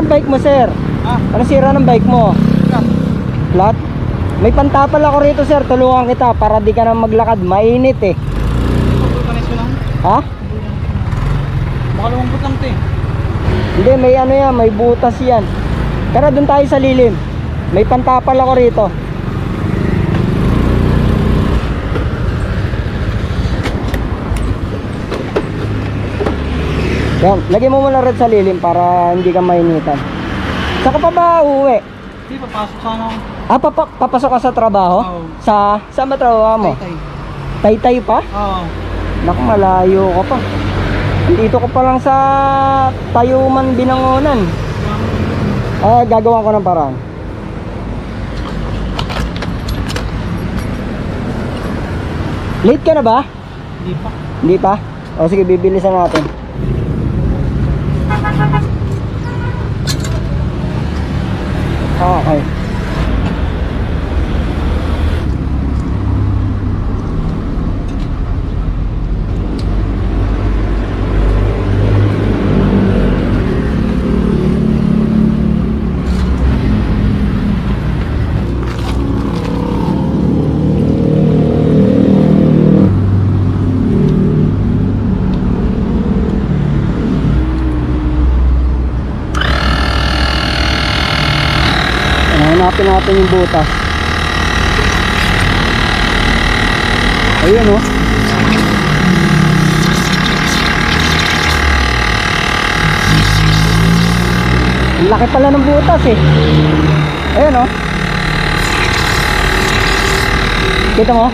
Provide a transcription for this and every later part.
ng bike mo, sir? Ano sira ng bike mo? Flat? May pantapal ako rito, sir. Tulungan kita para di ka na maglakad. Mainit eh. Ha? Baka lumambot lang ito eh. Hindi, may ano yan, may butas yan. Tara, dun tayo sa lilim. May pantapal ako rito. Yan, lagyan mo muna red sa lilim para hindi ka mainitan. Saka pa ba uuwi? Hindi, papasok sana ako. Papasok ka sa trabaho? Oo. Saan ba trabaho mo? Tay-tay. Taytay pa? Oo. Naku, malayo ka pa. Dito ko pa lang sa Tayuman, Binangonan. Gagawan ko ng paraan. Late ka na ba? Hindi pa. Hindi pa? O sige, bibilisan natin. Okay. Hanapin natin yung butas. Ayun oh. Ang laki pala ng butas eh. Ayun oh. Kita mo?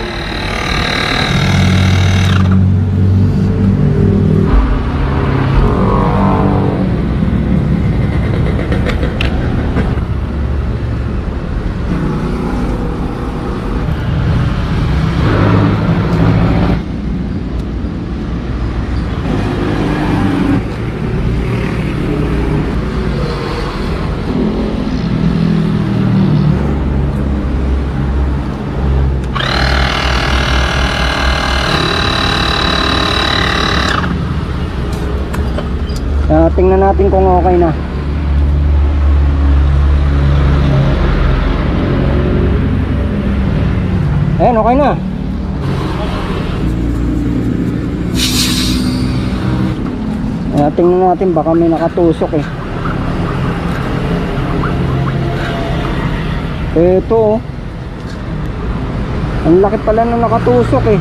Tingnan natin kung okay na. Ayan, okay na. Tingnan natin, baka may nakatusok eh. Ito oh. Ang laki pala na nakatusok eh.